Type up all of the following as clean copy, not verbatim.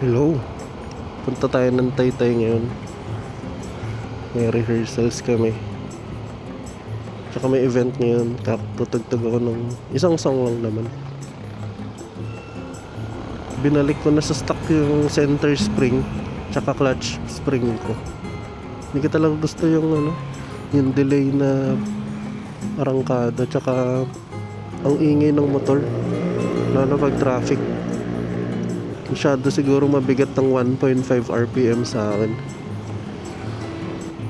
Hello, punta tayo ng Taytay ngayon. May rehearsals kami. Tsaka may event ngayon. Tutugtog ako ng isang song lang naman. Binalik ko na sa stock yung center spring tsaka clutch spring ko. Hindi ko talaga gusto yung yung delay na arangkada tsaka ang ingay ng motor, lalo pag traffic. Masyado siguro mabigat ng 1.5 RPM sa akin.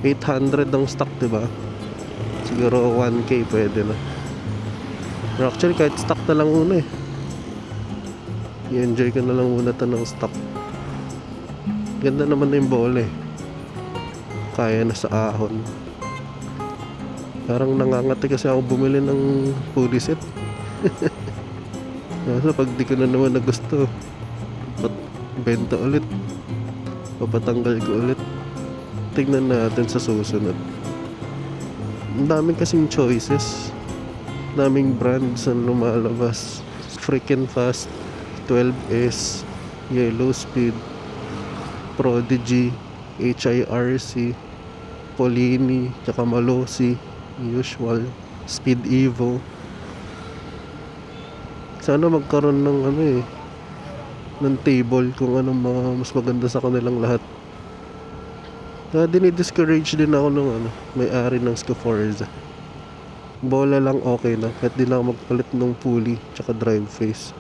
800 ang stock, diba? Siguro 1K pwede na. Pero actually kahit stock na lang muna i-enjoy ko na lang muna ito ng stock. Ganda naman na yung bola kaya na sa ahon. Parang nangangati kasi ako bumili ng pulley set. Kaso pag di ko na naman na gusto, benta ulit, papatanggal ko ulit. Tignan natin sa susunod. Ang daming kasing choices, daming brands ang lumalabas. Freaking Fast, 12S, Yellow Speed, Prodigy, HIRC, Polini, tsaka Malossi, usual, Speed Evo. Sana magkaroon ng ng table kung anong mga mas maganda sa kanilang lahat. Dinidiscourage din ako ng may-ari ng Scaforza. Bola lang okay na, kahit di na ako magpalit ng pulley tsaka drive face.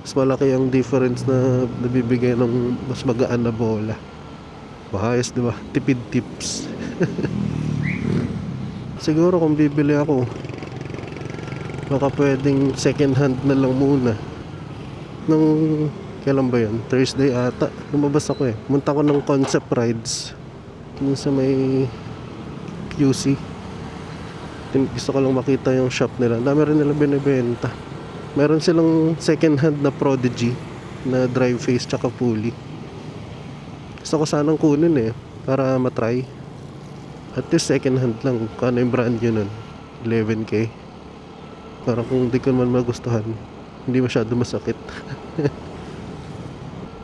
Mas malaki ang difference na nabibigay ng mas magaan na bola. Mahayos, diba? Tipid tips. Siguro kung bibili ako, baka pwedeng second hand na lang muna. Nung kailan ba yun? Thursday ata. Lumabas ako Munta ko ng Concept Rides dun sa may QC. Gusto ko lang makita yung shop nila. Dami rin nila binibenta. Meron silang second hand na Prodigy na drive face tsaka pulley. Gusto ko sanang kunin para matry. At least second hand lang. Kung ano yung brand yun nun, 11K. Para kung di ko man magustuhan, hindi masyado masakit.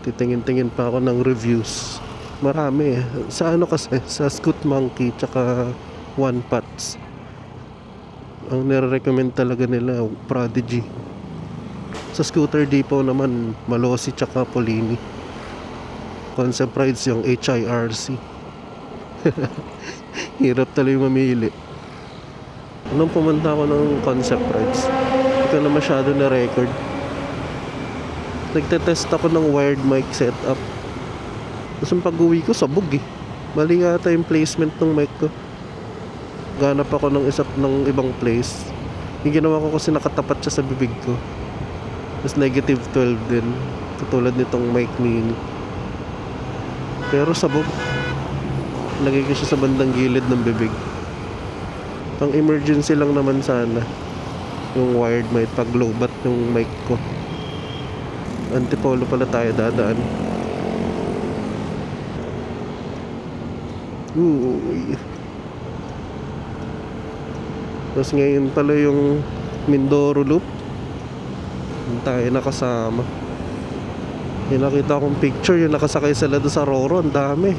Titingin-tingin pa ako ng reviews. Marami sa kasi, sa Scoot Monkey tsaka One Pats. Ang nire-recommend talaga nila Prodigy. Sa Scooter Depot naman, Malossi tsaka Polini. Concept Rides yung HIRC. Hirap talaga mamili. Nung pumunta ako ng Concept Rides, hindi ko na masyado na record. Nagtetest ako ng wired mic setup. Tapos yung pag-uwi ko, sabog mali yata yung placement ng mic ko. Ganap ako ng ibang place. Yung ginawa ko kasi nakatapat siya sa bibig ko. Tapos negative 12 din, katulad nitong mic mini. Pero sabog. Lagay ko siya sa bandang gilid ng bibig. Pang emergency lang naman sana yung wired mic pag lowbat yung mic ko. Antipolo pala tayo dadaan. Tapos ngayon pala yung Mindoro Loop. Tayo nakasama. Yung nakita akong picture, yung nakasakay sila doon sa Roro. Ang dami.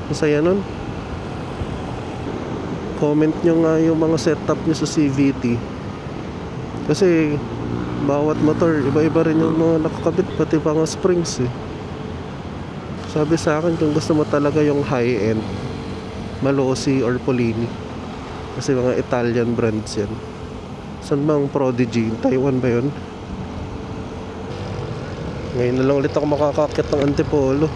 Masaya nun. Comment nyo nga yung mga setup nyo sa CVT. Kasi bawat motor, iba-iba rin yung mga nakakabit, pati pa nga springs Sabi sa akin, kung gusto mo talaga yung high-end, Malossi or Polini. Kasi mga Italian brands yan. Saan bang Prodigy? Taiwan ba yun? Ngayon na lang ulit ako makakakit ng Antipolo.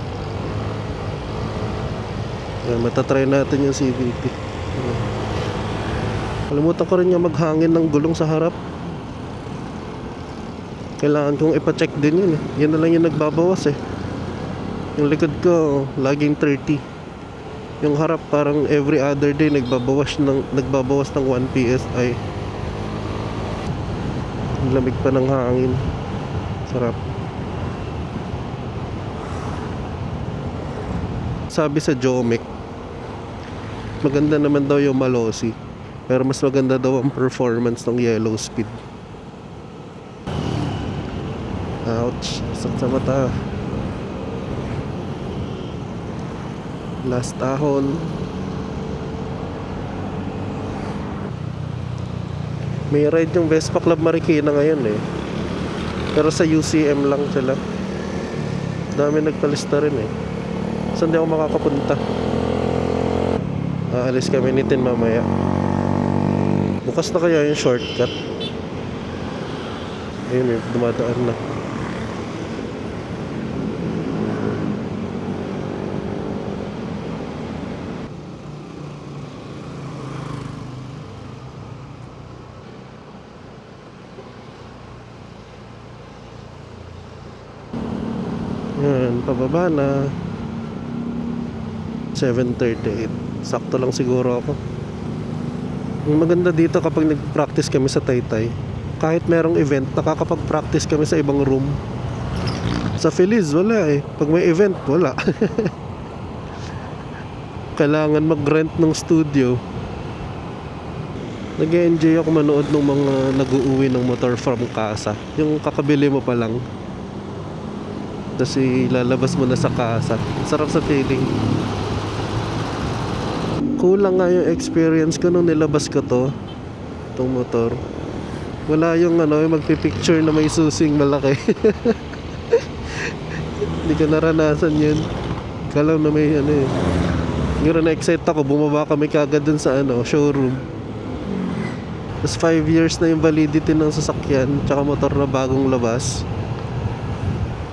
Matatry natin yung CVT. Kalimutan ko rin yung maghangin ng gulong sa harap. Kailangan kong ipacheck din yun Yan na lang yung nagbabawas Yung likod ko laging 30. Yung harap parang every other day nagbabawas ng 1 PSI. Ang lamig pa ng hangin. Sarap. Sabi sa Jomek, maganda naman daw yung Malossi, pero mas maganda daw ang performance ng Yellow Speed. Ouch, sakit sa mata. Last ahon. May ride yung Vespa Club Marikina ngayon eh. Pero sa UCM lang sila. Dami nagpalista rin eh. Saan di ako makakapunta? Aalis kami ni Tin mamaya. Bukas na kaya yung shortcut. Ayun eh, dumadaan na. Yan, pababa na. 7:38. Sakto lang siguro ako. Yung maganda dito kapag nag-practice kami sa Taytay, kahit merong event, nakakapag-practice kami sa ibang room. Sa Feliz, wala eh. Pag may event, wala. Kailangan mag-rent ng studio. Nag-enjoy ako manood ng mga nag-uuwi ng motor from casa. Yung kakabili mo pa lang. Tapos ilalabas mo na sa casa. Sarap sa feeling. Kulang nga yung experience ko nung nilabas ko itong motor. Wala yung yung magpipicture na may susing malaki. Hindi ko naranasan yun. Kala na may Siguro na-excite ako. Bumaba kami kagad dun sa showroom. Tapos 5 years na yung validity ng sasakyan tsaka motor na bagong labas.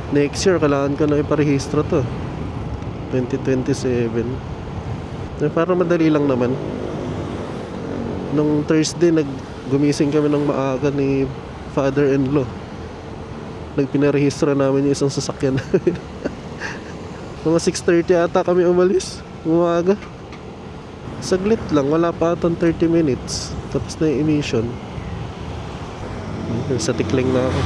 Next year, kailangan ko na iparehistro to. 2027. Parang madali lang naman. Nung Thursday, gumising kami ng maaga ni father-in-law. Nagpinarehistro namin yung isang sasakyan namin. Mga 6:30 ata kami umalis. Umaga. Saglit lang, wala pa atang 30 minutes. Tapos na yung emission. Sa tikling na ako.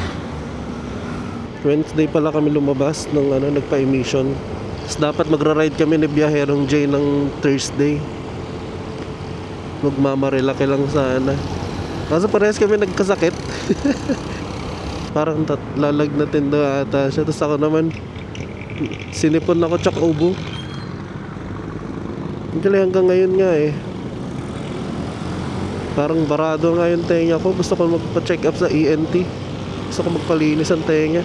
Wednesday pala kami lumabas ng nagpa-emission. Tapos dapat magra-ride kami ni Biyaherong J ng Thursday. Magmamarilaki lang sana. Kaso parehas kami nagkasakit. Parang lalagnatin daw ata siya. Tapos ako naman, sinipon ako tsaka ubo. Hindi hanggang ngayon nga eh. Parang barado nga yung tenga ko. Gusto ko magpa-check up sa ENT. Gusto ko magpalinis ang tenga.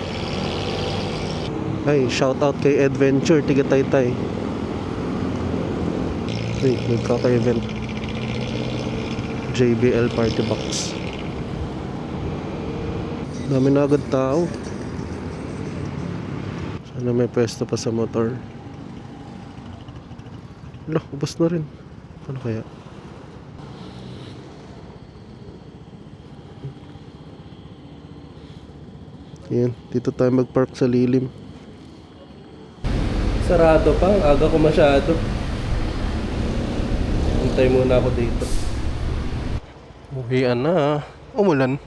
Ay, shout out kay Adventure, tiga Taytay. Ay, nagkaka-event. JBL Party Box. Dami na agad tao. Sana may pwesto pa sa motor. Wala, ubos na rin. Ano kaya? Yan, dito tayo mag-park sa lilim. Sarado pa, aga ko masyado. Hintay muna ako dito. Uwian na. Umulan.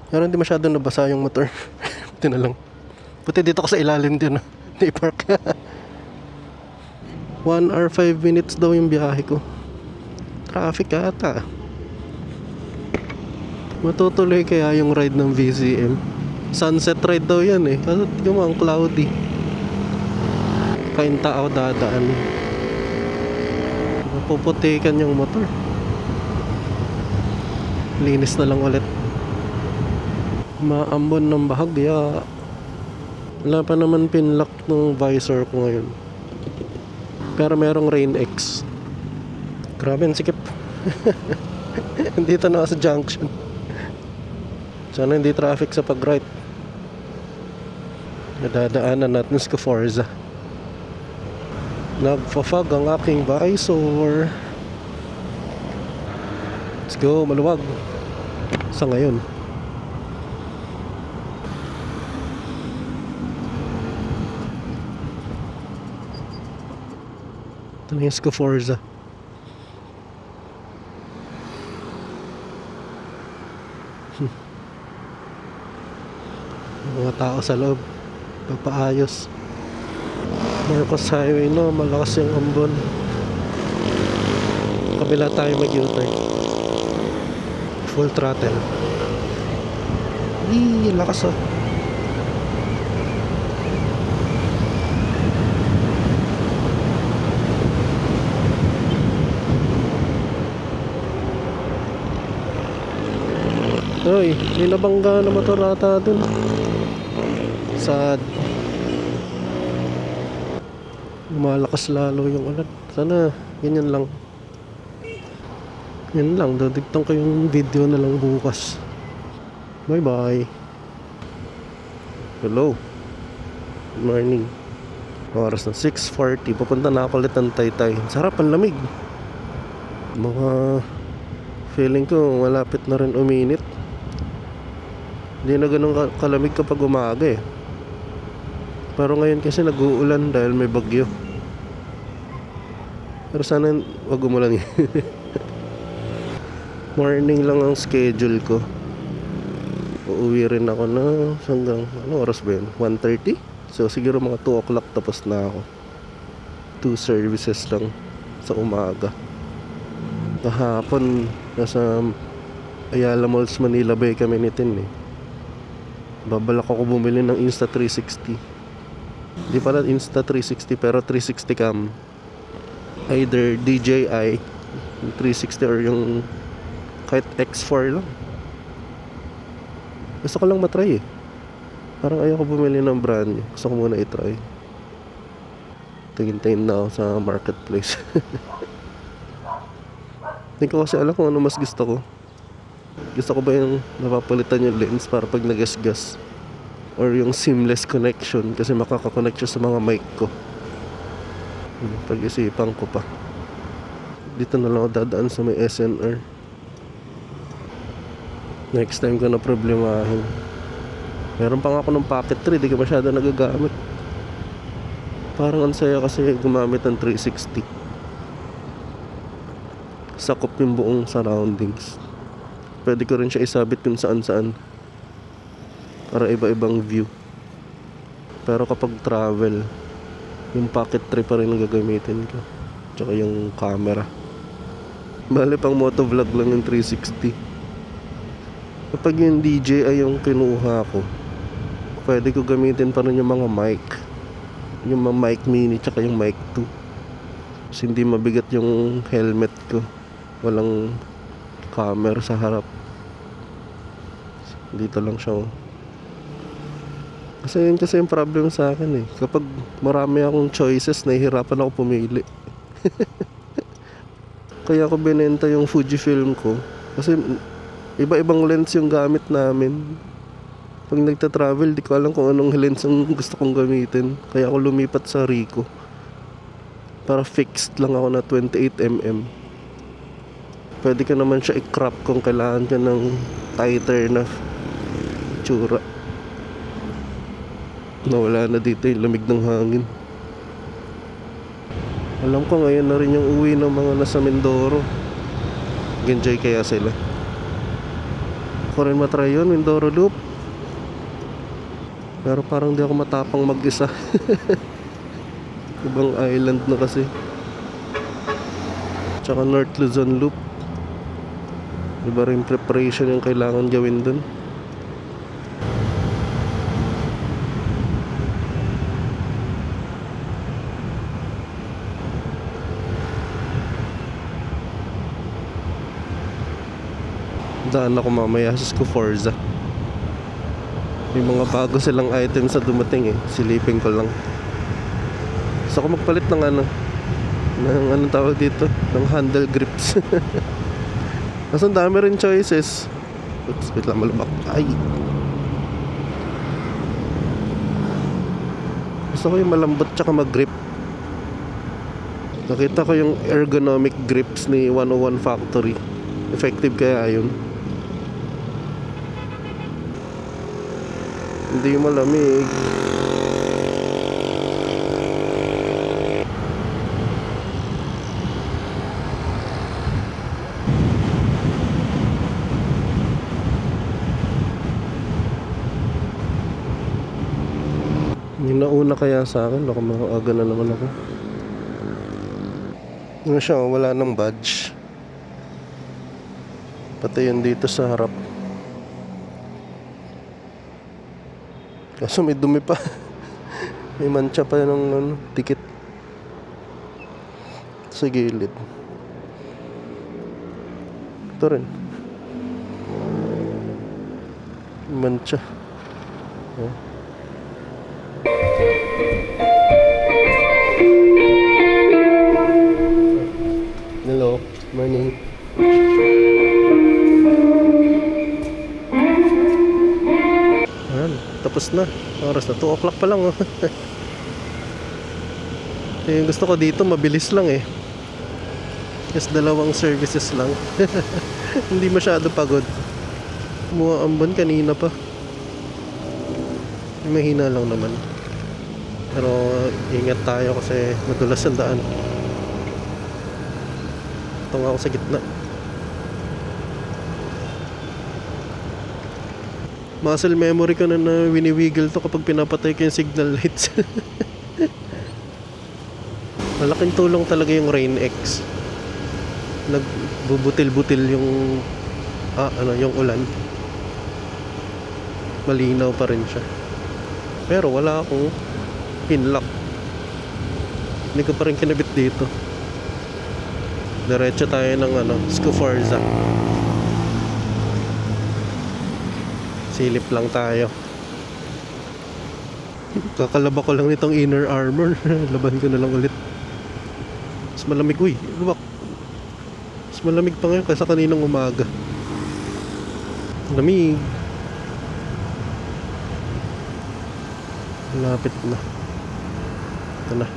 Pero hindi masyado nabasa yung motor. Buti na lang. Buti dito ko sa ilalim din. Di-park. 1 hour 5 minutes daw yung biyahe ko. Traffic ata. Matutuloy kaya yung ride ng VCM. Sunset ride daw yan eh. Kasi tignan mo ang cloudy. Kain tao dadaan. Mapuputikan yung motor. Linis na lang ulit. Maambon ng bahagya. Wala pa naman pinlock ng visor ko ngayon. Pero merong Rain X. Grabe ang sikip. Dito na sa junction. Sana hindi traffic sa pag-right. Nadadaanan natin sa Forza. Nagpa-fog ang aking visor. Let's go, maluwag. Sa ngayon. Ito na yung Forza. Mga tao sa loob pagpaayos. Marcos Highway malakas yung ambon. Kabila tayo mag-U-turn. Full throttle. Lakas ah. Ay, may nabangga na motor ata dun. Sad. Lumalakas lalo yung ulan. Sana, ganyan lang. Yan lang, dadigtan ko yung video na lang bukas. Bye bye. Hello. Good morning. Oras na 6:40. Papunta na ako ulit ng Taytay. Sarap, ang lamig. Mga feeling ko malapit na rin uminit. Hindi na ganun kalamig kapag umaga eh. Pero ngayon kasi nag-uulan dahil may bagyo. Pero sana wag umulan eh. Morning lang ang schedule ko. Uuwi rin ako na hanggang ano oras ba yun? 1:30? So siguro mga 2 o'clock tapos na ako. 2 services lang sa umaga. Kahapon nasa Ayala Malls Manila Bay kami ni Tin eh. Babalak ako bumili ng Insta360. Di pala Insta360 pero 360 cam. Either DJI 360 or yung kahit X4 lang. Gusto ko lang matry eh. Parang ayoko bumili ng brand new. Gusto ko muna itry. Tingin-tingin na ako sa marketplace. Hindi ko kasi alam kung ano mas gusto ko. Gusto ko ba yung napapalitan yung lens para pag nagasgas, or yung seamless connection kasi makakakonect siya sa mga mic ko. Pag-isipan ko pa. Dito na lang ako dadaan sa may SNR. Next time ko na problemahin. Meron pa nga ako ng Pocket 3, di ko masyado nagagamit. Parang ang saya kasi gumamit ng 360. Sakop yung buong surroundings. Pwede ko rin siya isabit kung saan-saan para iba-ibang view. Pero kapag travel, yung Pocket 3 pa rin ang gagamitin ko. Tsaka yung camera. Bale pang motovlog lang yung 360. Kapag yung DJI yung kinuha ko, pwede ko gamitin pa rin yung mga mic. Yung mga mic mini tsaka yung mic 2. Kasi hindi mabigat yung helmet ko. Walang camera sa harap. Dito lang siya. Kasi yun kasi yung problem sa akin eh. Kapag marami akong choices, nahihirapan ako pumili. Kaya ako binenta yung Fujifilm ko. Kasi iba-ibang lens yung gamit namin. Pag nagta-travel, di ko alam kung anong lens ang gusto kong gamitin. Kaya ako lumipat sa Ricoh. Para fixed lang ako na 28mm. Pwede ka naman siya i-crop kung kailangan ka ng tighter na tsura. Nawala na dito yung lamig ng hangin. Alam ko ngayon na rin yung uwi ng mga nasa Mindoro. Enjoy kaya sila. Ako rin matry yun, Mindoro Loop. Pero parang di ako matapang mag-isa. Ibang island na kasi. Tsaka North Luzon Loop. Iba rin preparation yung kailangan gawin dun. Daan ako mamaya sa Scoforza. May mga bago silang items sa dumating eh. Silipin ko lang. Gusto ko magpalit ng anong tawag dito? Ng handle grips. Kasi ang dami rin choices. Oops, wait lang, malubak. Ay. Gusto ko yung malambot tsaka mag-grip. Nakita ko yung ergonomic grips ni 101 Factory. Effective kaya yun? Hindi malamig. Yung nauna kaya sa akin, baka maaga na naman ako. Ano siya, wala nang badge. Pati yun dito sa harap. Kaso may dumi pa. May mancha pa ng ano, tikit sa gilid. Ito rin. Mancha. Oh. Hello, morning. Ayan, tapos na. Oras na 2 o'clock pa lang. Oh. Eh, gusto ko dito mabilis lang eh. Just 2 services lang. Hindi masyado pagod. Kumuha ambon kanina pa. Mahina lang naman. Pero ingat tayo kasi madulas ang daan. Ito nga ako sa gitna. Muscle memory ko na winiwiggle to kapag pinapatay ko yung signal lights. Malaking tulong talaga yung Rain X. Nagbubutil-butil yung yung ulan. Malinaw pa rin siya. Pero wala akong pin lock. Hindi ko pa rin kinabit dito. Diretso tayo ng Scuforza. Silip lang tayo. Kakalaba ko lang nitong inner armor. Laban ko na lang ulit. Mas malamig. Uy, lubak. Mas malamig pa ngayon kaysa kaninang umaga. Lamig. Malapit na. Ito na.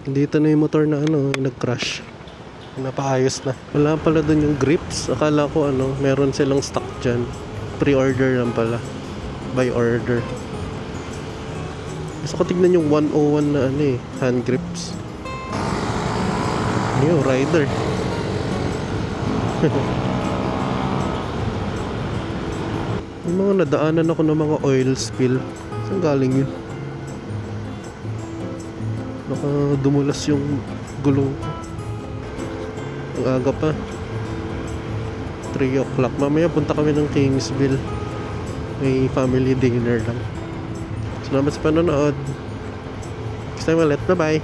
Dito na yung motor na nag-crash. Napaayos na. Wala pala dun yung grips. Akala ko meron silang stock dyan. Pre-order lang pala. By order. Gusto ko tignan yung 101 na hand grips. Yung rider. Yung mga nadaanan ako ng mga oil spill. Saan galing yun? Baka dumulas yung gulong. Ang aga pa. 3 o'clock. Mamaya punta kami ng Kingsville. May family dinner lang. Salamat sa panonood. Next time ulit. Bye bye.